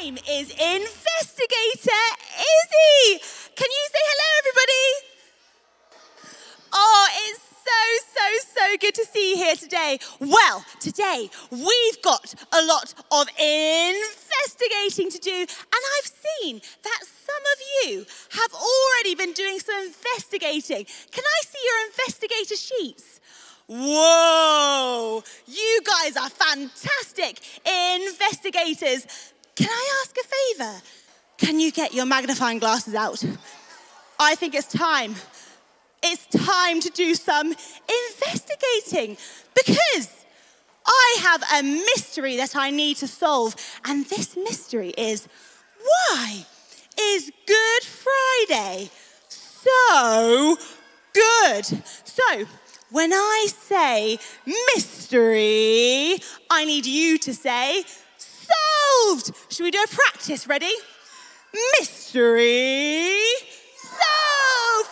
name is Investigator Izzy. Can you say hello, everybody? Oh, it's so good to see you here today. Well, today we've got a lot of investigating to do, and I've seen that some of you have already been doing some investigating. Can I see your investigator sheets? Whoa, you guys are fantastic investigators. Can I ask a favor? Can you get your magnifying glasses out? I think it's time. It's time to do some investigating because I have a mystery that I need to solve. And this mystery is, why is Good Friday so good? So, when I say mystery, I need you to say solved. Should we do a practice? Ready? Mystery solved.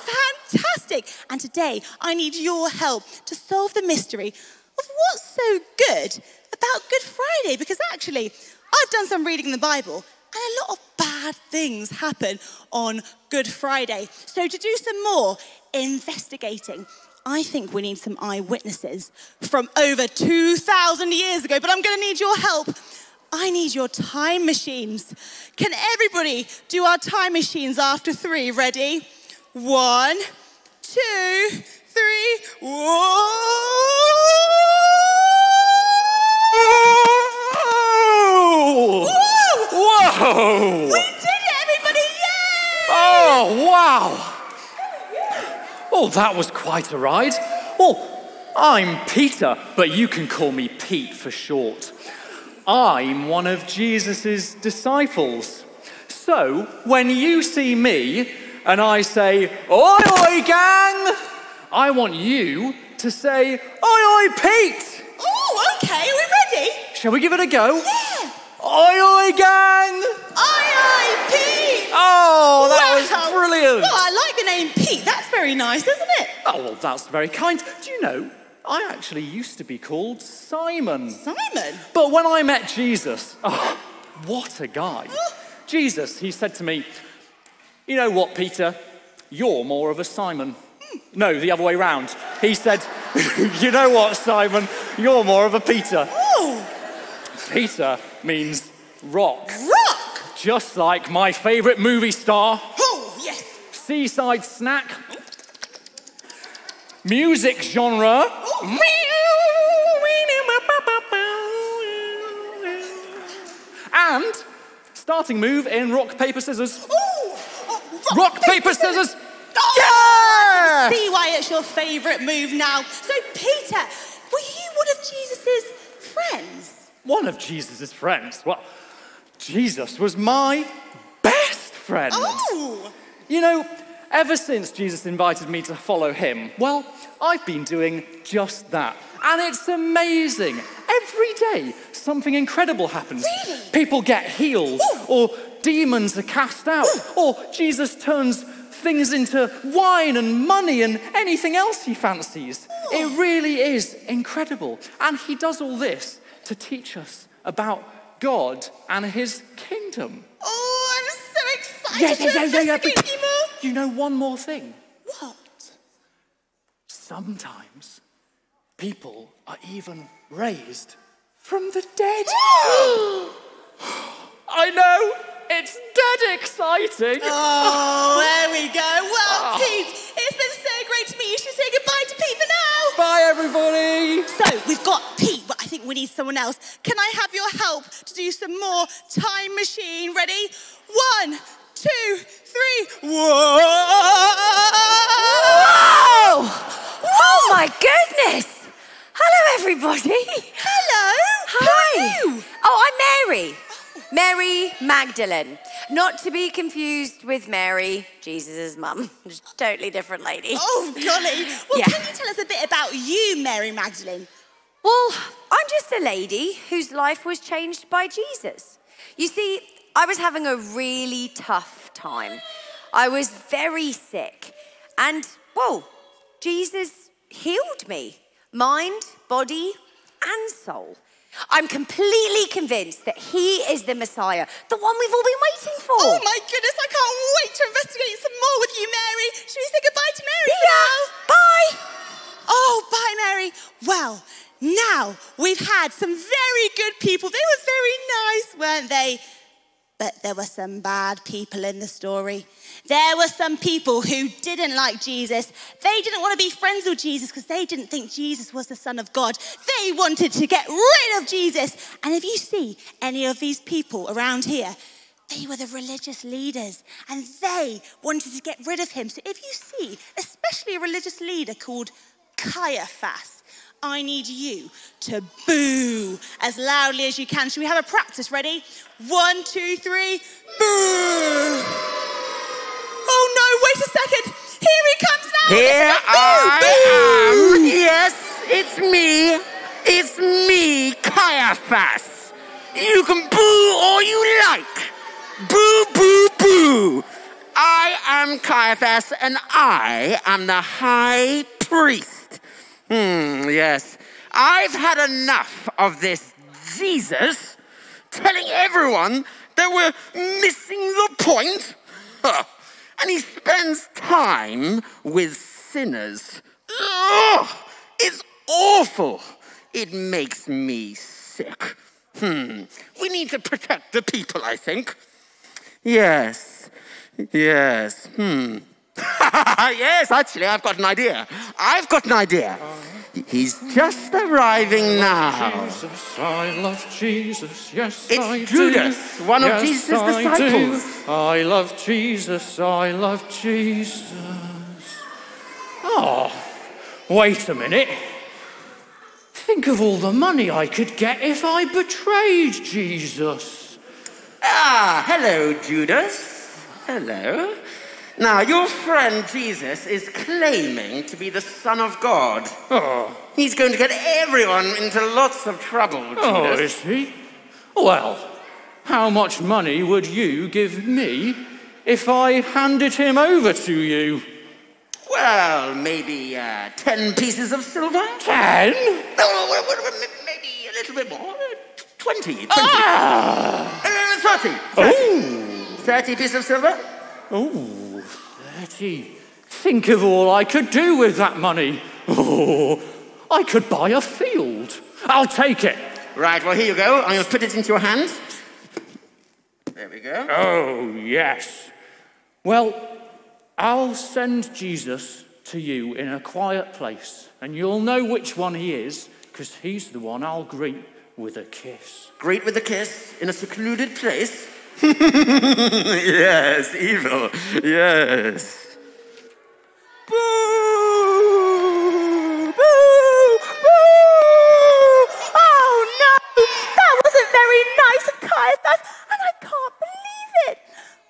Fantastic. And today, I need your help to solve the mystery of what's so good about Good Friday. Because actually, I've done some reading in the Bible, and a lot of bad things happen on Good Friday. So to do some more investigating, I think we need some eyewitnesses from over 2,000 years ago, but I'm going to need your help. I need your time machines. Can everybody do our time machines after 3? Ready? 1, 2, 3. Whoa! Whoa! We did it, everybody! Yay! Oh, wow! Oh, that was quite a ride. Well, I'm Peter, but you can call me Pete for short. I'm one of Jesus' disciples. So, when you see me and I say, "Oi, oi, gang," I want you to say, "Oi, oi, Pete." Oh, okay, are we ready? Shall we give it a go? Yeah. Oi, oi, gang. Aye, Pete. Oh, that was brilliant. Well, I like the name Pete. That's very nice, isn't it? Oh, well, that's very kind. Do you know, I actually used to be called Simon. Simon? But when I met Jesus, oh, what a guy. Jesus, he said to me, "You know what, Peter? You're more of a Simon." No, the other way round. He said, "You know what, Simon? You're more of a Peter." Oh. Peter means rock. Rock? Just like my favourite movie star. Oh, yes. Seaside snack. Music genre. Oh. And starting move in rock, paper, scissors. Oh. Rock, paper, scissors. Oh. Yeah! See why it's your favourite move now. So, Peter, were you one of Jesus' friends? One of Jesus' friends? Well, Jesus was my best friend. Oh! You know, ever since Jesus invited me to follow him, well, I've been doing just that. And it's amazing. Every day, something incredible happens. Really? People get healed, or demons are cast out, or Jesus turns things into wine and money and anything else he fancies. It really is incredible. And he does all this to teach us about God and his kingdom. Oh, I'm so excited to investigate you more. You know one more thing. What? Sometimes people are even raised from the dead. I know, it's dead exciting. Oh, there we go. Well, Pete, it's been so great to meet you. Should we say goodbye to Pete for now? Bye, everybody. So, we've got Pete, but I think we need someone else. Can I have your help to do some more time machine? Ready? 1, 2, 3. Whoa! Whoa! Oh, my goodness. Hello, everybody. Hello. Hi. Who are you? Oh, I'm Mary. Mary Magdalene. Not to be confused with Mary, Jesus' mum. Just totally different lady. Oh, golly. Well, Yeah. can you tell us a bit about you, Mary Magdalene? Well, I'm just a lady whose life was changed by Jesus. You see, I was having a really tough time. I was very sick. And, well, Jesus healed me. Mind, body, and soul. I'm completely convinced that he is the Messiah, the one we've all been waiting for. Oh my goodness, I can't wait to investigate some more with you, Mary. Should we say goodbye to Mary now? Bye. Oh, bye, Mary. Well, now we've had some very good people. They were very nice, weren't they? But there were some bad people in the story. There were some people who didn't like Jesus. They didn't want to be friends with Jesus because they didn't think Jesus was the Son of God. They wanted to get rid of Jesus. And if you see any of these people around here, they were the religious leaders and they wanted to get rid of him. So if you see, especially a religious leader called Caiaphas, I need you to boo as loudly as you can. Should we have a practice? Ready? 1, 2, 3, boo! Oh no, wait a second. Here he comes now. Here I am. Yes, it's me. It's me, Caiaphas. You can boo all you like. Boo, boo, boo. I am Caiaphas and I am the high priest. Yes. I've had enough of this Jesus telling everyone that we're missing the point. And he spends time with sinners. Ugh, it's awful. It makes me sick. We need to protect the people, I think. Yes. Yes. Yes, actually, I've got an idea. He's just arriving now. Jesus, I love Jesus, yes, It's I Judas, do. one of Yes, Jesus' I disciples. do. I love Jesus, I love Jesus. Oh, wait a minute. Think of all the money I could get if I betrayed Jesus. Ah, hello, Judas. Hello. Now, your friend Jesus is claiming to be the Son of God. Oh. He's going to get everyone into lots of trouble, Judas. Oh, is he? Well, how much money would you give me if I handed him over to you? Well, maybe 10 pieces of silver? 10? No, maybe a little bit more. 20. 30. Oh. 30 pieces of silver? Oh, 30. Think of all I could do with that money. Oh, I could buy a field. I'll take it. Right, well, here you go. I'm going to put it into your hands. There we go. Oh, yes. Well, I'll send Jesus to you in a quiet place, and you'll know which one he is, because he's the one I'll greet with a kiss. Greet with a kiss in a secluded place? Yes, evil. Yes. Boo! Boo! Boo! Oh no! That wasn't very nice of Caiaphas, and I can't believe it.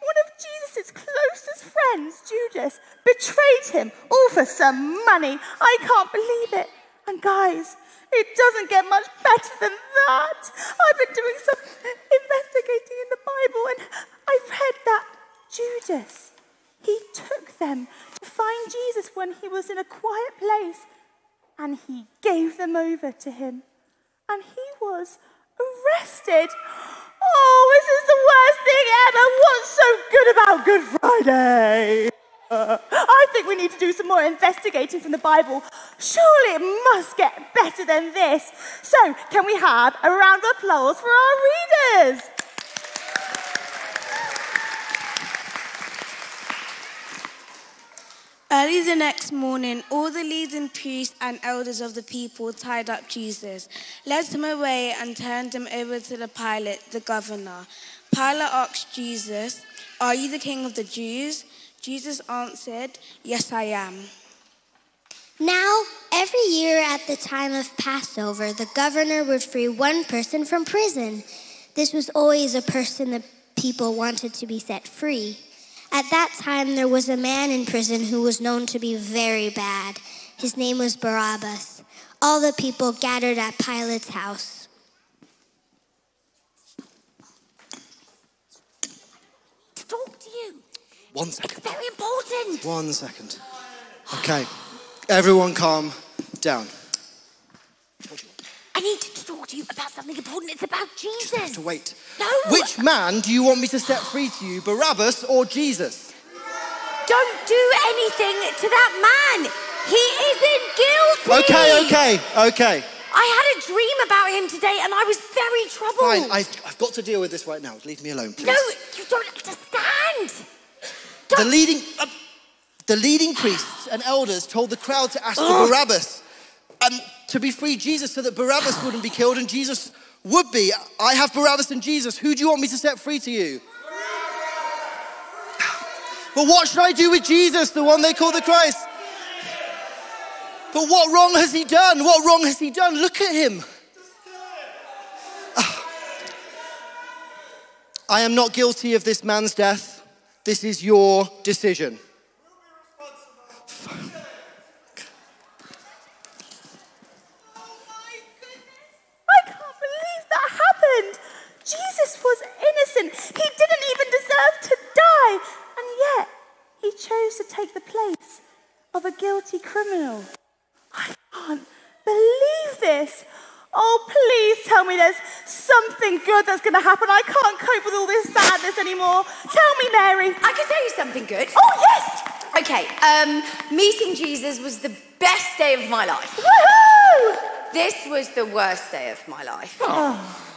One of Jesus' closest friends, Judas, betrayed him all for some money. I can't believe it. And guys, it doesn't get much better than that. I've been doing some investigating in the Bible, and I've read that Judas, he took them to find Jesus when he was in a quiet place, and he gave them over to him. And he was arrested. Oh, this is the worst thing ever. What's so good about Good Friday? I think we need to do some more investigating from the Bible. Surely it must get better than this. So, can we have a round of applause for our readers? Early the next morning, all the leading priests and elders of the people tied up Jesus, led him away and turned him over to the Pilate, the governor. Pilate asked Jesus, "Are you the king of the Jews?" Jesus answered, "Yes, I am." Now, every year at the time of Passover, the governor would free one person from prison. This was always a person the people wanted to be set free. At that time, there was a man in prison who was known to be very bad. His name was Barabbas. All the people gathered at Pilate's house. To talk to you. 1 second. It's very important. 1 second. Okay. Everyone calm down. I need to talk to you about something important. It's about Jesus. You have to wait. No. Which man do you want me to set free to you, Barabbas or Jesus? Don't do anything to that man. He isn't guilty. Okay. I had a dream about him today and I was very troubled. Fine, I've got to deal with this right now. Leave me alone, please. No, you don't understand. The leading priests and elders told the crowd to ask for Barabbas and to be free Jesus so that Barabbas wouldn't be killed and Jesus would be. I have Barabbas and Jesus. Who do you want me to set free to you? But what should I do with Jesus, the one they call the Christ? But what wrong has he done? What wrong has he done? Look at him. I am not guilty of this man's death. This is your decision. Jesus was innocent. He didn't even deserve to die. And yet, he chose to take the place of a guilty criminal. I can't believe this. Oh, please tell me there's something good that's going to happen. I can't cope with all this sadness anymore. Tell me, Mary. I can tell you something good. Oh, yes. Okay, meeting Jesus was the best day of my life. Woohoo! This was the worst day of my life. Oh.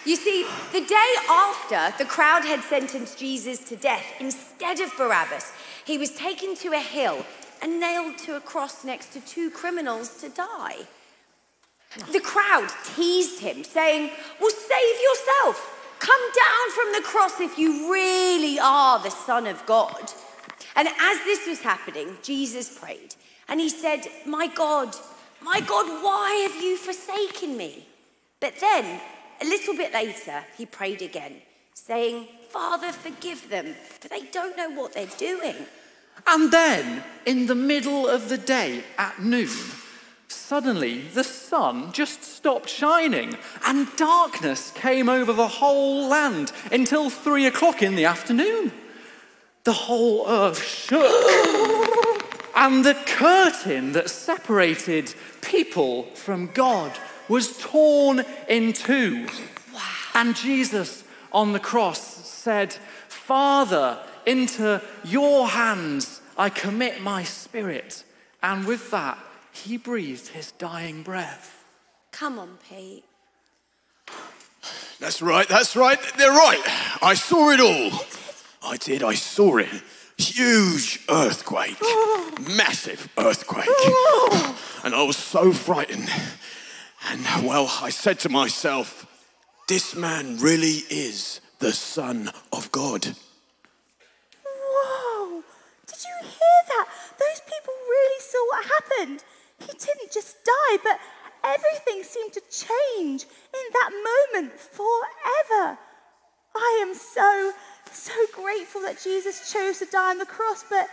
You see, the day after the crowd had sentenced Jesus to death, instead of Barabbas, he was taken to a hill and nailed to a cross next to two criminals to die. The crowd teased him, saying, well, save yourself. Come down from the cross if you really are the Son of God. And as this was happening, Jesus prayed, and he said, my God, why have you forsaken me? But then, a little bit later, he prayed again, saying, Father, forgive them, for they don't know what they're doing. And then, in the middle of the day at noon, suddenly the sun just stopped shining and darkness came over the whole land until 3 o'clock in the afternoon. The whole earth shook and the curtain that separated people from God was torn in two. Wow. And Jesus on the cross said, Father, into your hands I commit my spirit. And with that, he breathed his dying breath. Come on, Pete. That's right. They're right. I saw it all. I saw it. Huge earthquake. Massive earthquake. And I was so frightened. And, well, I said to myself, this man really is the Son of God. Whoa! Did you hear that? Those people really saw what happened. He didn't just die, but everything seemed to change in that moment forever. I am so grateful that Jesus chose to die on the cross, but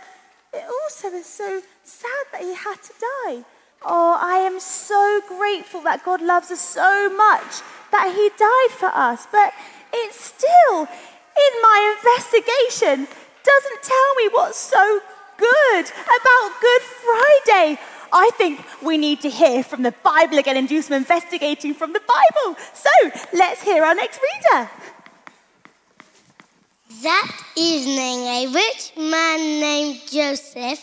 it also is so sad that he had to die. Oh, I am so grateful that God loves us so much that he died for us, but it still, in my investigation, doesn't tell me what's so good about Good Friday. I think we need to hear from the Bible again and do some investigating from the Bible. So, let's hear our next reader. That evening, a rich man named Joseph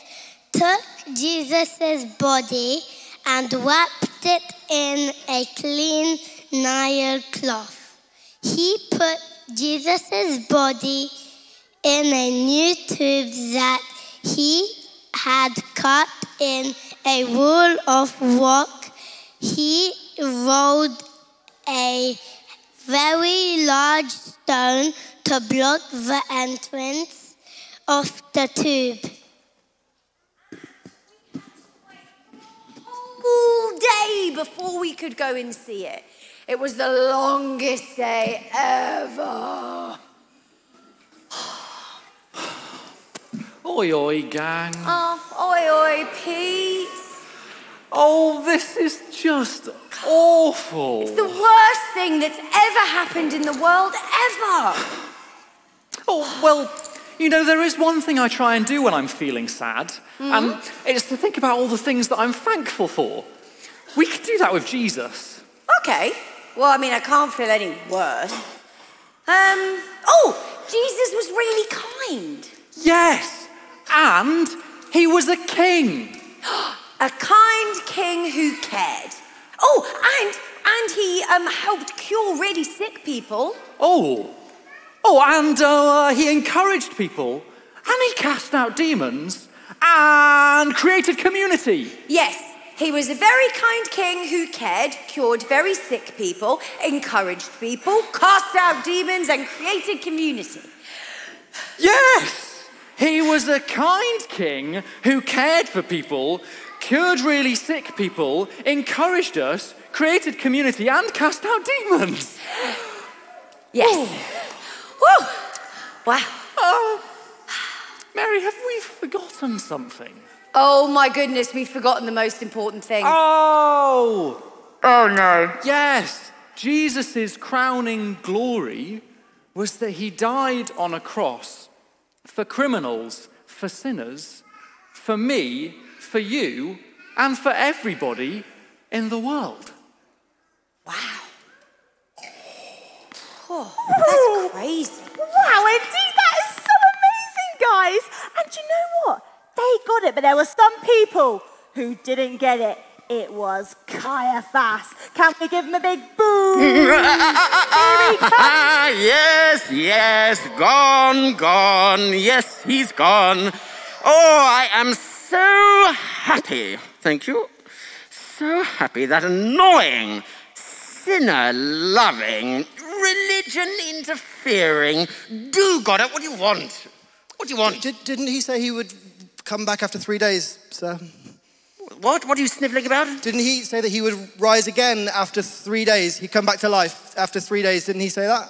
took Jesus' body and wrapped it in a clean Nile cloth. He put Jesus' body in a new tube that he had cut in a wall of rock. He rolled a very large stone to block the entrance of the tube. All day before we could go and see it. It was the longest day ever. Oi, oi, gang. Oh, oi, oi, Pete. Oh, this is just awful. It's the worst thing that's ever happened in the world, ever. Oh, well, you know, there is one thing I try and do when I'm feeling sad, and it's to think about all the things that I'm thankful for. We could do that with Jesus. Okay, Well, I mean, I can't feel any worse. Jesus was really kind. Yes, and he was a king. A kind king who cared. Oh, and he helped cure really sick people. And he encouraged people, and he cast out demons, and created community. Yes, he was a very kind king who cared, cured very sick people, encouraged people, cast out demons, and created community. Yes, he was a kind king who cared for people, cured really sick people, encouraged us, created community, and cast out demons. Yes. Woo! Wow. Mary, have we forgotten something? Oh my goodness, we've forgotten the most important thing. Oh no. Yes, Jesus' crowning glory was that he died on a cross for criminals, for sinners, for me, for you, and for everybody in the world. Wow. Oh, that's crazy. Wow, indeed, that is so amazing, guys. And you know what? They got it, but there were some people who didn't get it. It was Caiaphas. Can we give him a big boo? Here he comes. Yes, gone. Yes, he's gone. Oh, I am so happy. Thank you. So happy that annoying, sinner-loving, religion-interfering, got it. What do you want? What do you want? Didn't he say he would come back after 3 days, sir? What? What are you sniffling about? Didn't he say that he would rise again after 3 days? He'd come back to life after 3 days. Didn't he say that?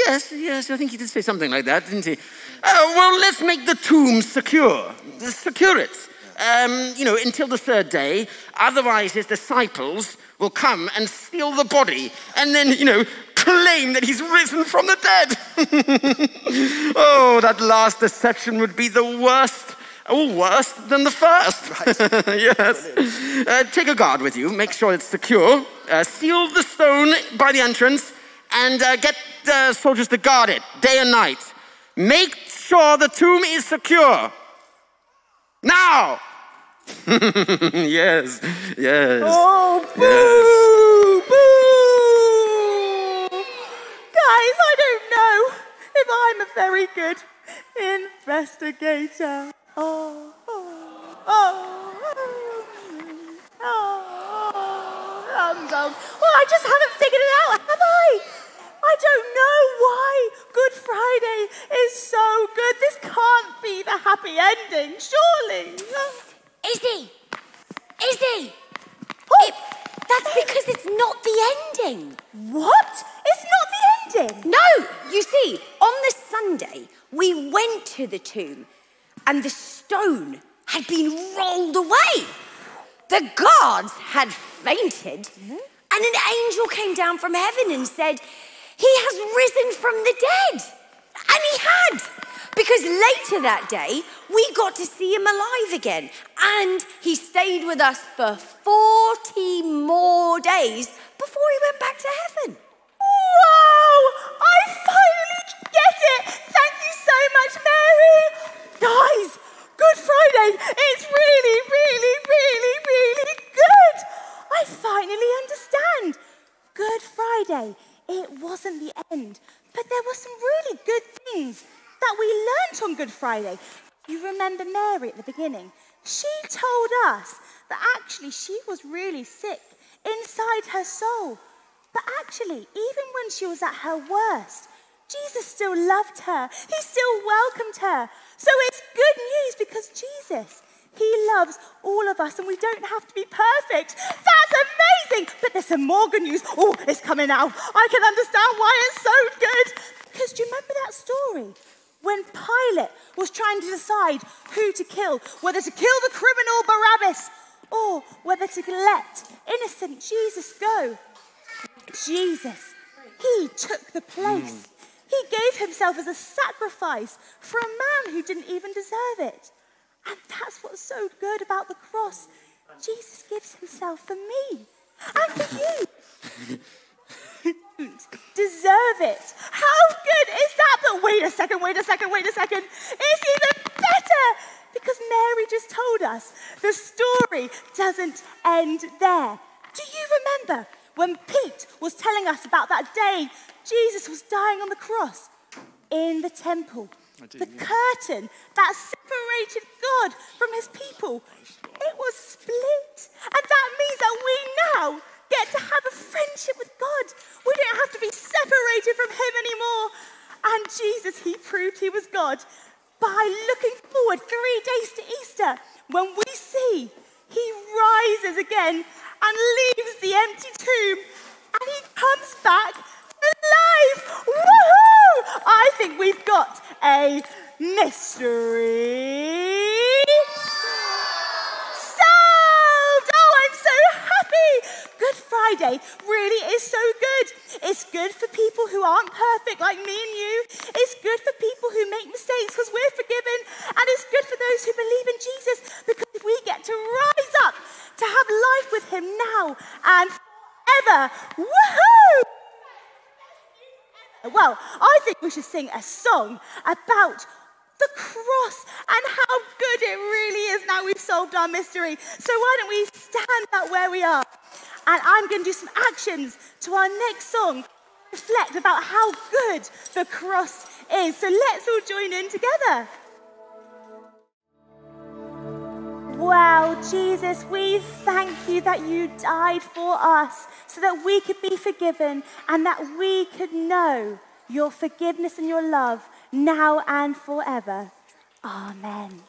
Yes, I think he did say something like that, didn't he? Well, let's make the tomb secure. Secure it. Until the third day. Otherwise, his disciples will come and steal the body and then, claim that he's risen from the dead. Oh, that last deception would be the worst. Oh, worse than the first. Right. Yes. Take a guard with you. Make sure it's secure. Seal the stone by the entrance and get the soldiers to guard it day and night. Make sure the tomb is secure. Now! Yes. Oh, boo! Yes. Boo! Guys, I don't know if I'm a very good investigator. Well, I just haven't figured it out, have I? I don't know why Good Friday is so good. This can't be the happy ending, surely. Izzy! Oh, That's because it's not the ending. what? It's not the ending. No, you see, on the Sunday, we went to the tomb and the stone had been rolled away. The guards had fainted and an angel came down from heaven and said, he has risen from the dead. And he had. Because later that day, we got to see him alive again. And he stayed with us for 40 more days before he went back to heaven. Whoa! I finally get it! Thank you so much, Mary! Guys, Good Friday is really, really, really, really good! I finally understand. Good Friday, it wasn't the end, but there were some really good things that we learnt on Good Friday. You remember Mary at the beginning? She told us that actually she was really sick inside her soul. But actually, even when she was at her worst, Jesus still loved her. He still welcomed her. So it's good news because Jesus, he loves all of us and we don't have to be perfect. That's amazing. But there's some more good news. Oh, it's coming now. I can understand why it's so good. Because do you remember that story? When Pilate was trying to decide who to kill, whether to kill the criminal Barabbas or whether to let innocent Jesus go. Jesus, he took the place. He gave himself as a sacrifice for a man who didn't even deserve it. And that's what's so good about the cross. Jesus gives himself for me. And for you, deserve it. How good is that? But wait a second. It's even better because Mary just told us the story doesn't end there. Do you remember when Pete was telling us about that day Jesus was dying on the cross in the temple? The curtain that separated God from his people, it was split. And that means that we now get to have a friendship with God. We don't have to be separated from him anymore. And Jesus, he proved he was God by looking forward 3 days to Easter, when we see he rises again and leaves the empty tomb and he comes back alive. Woohoo! I think we've got a mystery solved. Oh, I'm so happy. Good Friday really is so good. It's good for people who aren't perfect like me and you. It's good for people who make mistakes because we're forgiven. And it's good for those who believe in Jesus because we get to rise up to have life with him now and forever. Woohoo! Well, I think we should sing a song about the cross and how good it really is now we've solved our mystery. So why don't we stand up where we are? And I'm going to do some actions to our next song. Reflect about how good the cross is. So let's all join in together. Wow, Jesus, we thank you that you died for us so that we could be forgiven and that we could know your forgiveness and your love now and forever. Amen.